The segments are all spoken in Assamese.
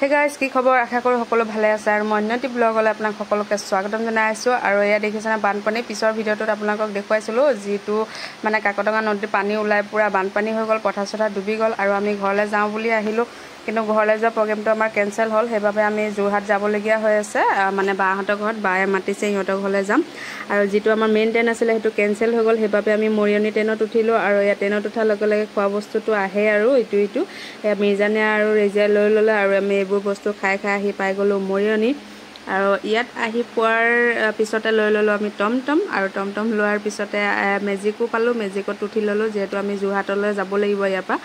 হে গাইজ কি খবৰ আশা কৰো সকলো ভালে আছে আৰু মন্নতি ব্লগলৈ আপোনাক সকলোকে স্বাগতম জনাইছো আৰু এয়া দেখিছেনে বানপানী পিছৰ ভিডিঅ'টোত আপোনালোকক দেখুৱাইছিলো যিটো মানে কাকটঙা নদীৰ পানী ওলাই পুৰা বানপানী হৈ গ'ল পথাৰ ডুবি গ'ল আৰু আমি ঘৰলৈ যাওঁ বুলি আহিলো কিন্তু ঘৰলৈ যোৱা প্ৰগ্ৰেমটো আমাৰ কেনসেল হ'ল সেইবাবে আমি যোৰহাট যাবলগীয়া হৈ আছে মানে বাহঁতৰ ঘৰত বায়ে মাতিছে ইহঁতৰ ঘৰলৈ যাম আৰু যিটো আমাৰ মেইন ট্ৰেইন আছিলে সেইটো কেনসেল হৈ গ'ল সেইবাবে আমি মৰিয়নি ট্ৰেইনত উঠিলো আৰু এই ট্ৰেইনত উঠাৰ লগে লগে খোৱা বস্তুটো আহে আৰু ইটো মিজানে আৰু ৰেজিয়া লৈ ল'লে আৰু আমি এইবোৰ বস্তু খাই আহি পাই গ'লো মৰিয়নি আৰু ইয়াত আহি পোৱাৰ পিছতে লৈ ল'লো আমি টমটম আৰু টমটম লোৱাৰ পিছতে মেজিকো পালোঁ মেজিকত উঠি ল'লোঁ যিহেতু আমি যোৰহাটলৈ যাব লাগিব ইয়াৰ পৰা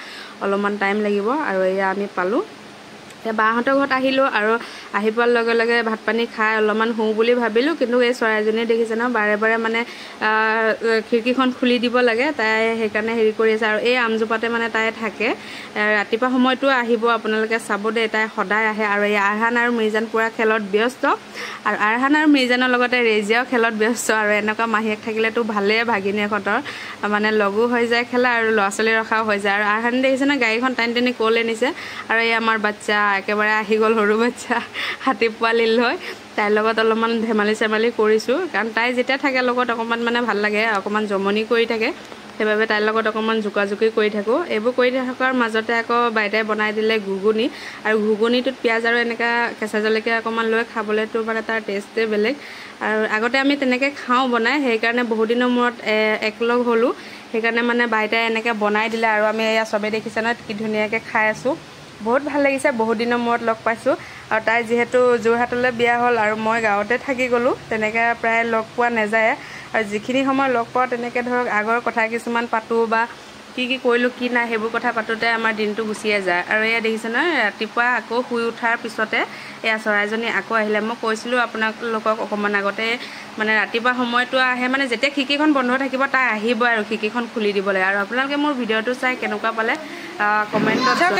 অলপমান টাইম লাগিব আৰু এয়া আমি পালোঁ বাহঁতৰ ঘৰত আহিলোঁ আৰু আহি পোৱাৰ লগে লগে ভাত পানী খাই অলপমান শুওঁ বুলি ভাবিলোঁ কিন্তু এই চৰাইজনীয়ে দেখিছে ন বাৰে বাৰে মানে খিৰিকীখন খুলি দিব লাগে তাই সেইকাৰণে হেৰি কৰি আছে আৰু এই আমজোপাতে মানে তাই থাকে ৰাতিপুৱা সময়তো আহিব আপোনালোকে চাব দেই তাই সদায় আহে আৰু এই আৰহান আৰু মিৰ্জান পুৰা খেলত ব্যস্ত আৰু আৰহান আৰু মিৰ্জানৰ লগতে ৰেজিয়াও খেলত ব্যস্ত আৰু এনেকুৱা মাহীয়েক থাকিলেতো ভালেই ভাগিনীয়েকহঁতৰ মানে লগো হৈ যায় খেলা আৰু ল'ৰা ছোৱালী ৰখাও হৈ যায় আৰু আৰহান দেখিছে ন গাড়ীখন টানি ক'লে নিছে আৰু এই আমাৰ বাচ্চা একেবাৰে আহি গ'ল সৰু বাচ্চা হাতী পোৱালি লৈ তাইৰ লগত অলপমান ধেমালি চেমালি কৰিছোঁ কাৰণ তাই যেতিয়া থাকে লগত অকণমান মানে ভাল লাগে অকণমান জমনি কৰি থাকে সেইবাবে তাইৰ লগত অকণমান জোকাজুকি কৰি থাকোঁ এইবোৰ কৰি থকাৰ মাজতে আকৌ বাইদেৱে বনাই দিলে ঘুগুনি আৰু ঘুগুনিটোত পিঁয়াজ আৰু এনেকুৱা কেঁচা জলকীয়া অকণমান লৈ খাবলৈতো মানে তাৰ টেষ্টেই বেলেগ আৰু আগতে আমি তেনেকৈ খাওঁ বনাই সেইকাৰণে বহুত দিনৰ মূৰত একলগ হ'লোঁ সেইকাৰণে মানে বাইদেৱে এনেকৈ বনাই দিলে আৰু আমি এয়া চবেই দেখিছে নহয় কি ধুনীয়াকৈ খাই আছোঁ বহুত ভাল লাগিছে বহুত দিনৰ মূৰত লগ পাইছোঁ আৰু তাই যিহেতু যোৰহাটলৈ বিয়া হ'ল আৰু মই গাঁৱতে থাকি গ'লোঁ তেনেকৈ প্ৰায় লগ পোৱা নাযায় আৰু যিখিনি সময় লগ পাওঁ তেনেকৈ ধৰক আগৰ কথা কিছুমান পাতোঁ বা কি কৰিলোঁ কি নাই সেইবোৰ কথা পাতোঁতে আমাৰ দিনটো গুচিয়ে যায় আৰু এয়া দেখিছে নহয় ৰাতিপুৱা আকৌ শুই উঠাৰ পিছতে এয়া চৰাইজনী আকৌ আহিলে মই কৈছিলোঁ আপোনালোকক অকণমান আগতে মানে ৰাতিপুৱা সময়টো আহে মানে যেতিয়া খিৰিকীখন বন্ধ থাকিব তাই আহিব আৰু খিৰিকীখন খুলি দিবলৈ আৰু আপোনালোকে মোৰ ভিডিঅ'টো চাই কেনেকুৱা পালে কমেণ্টত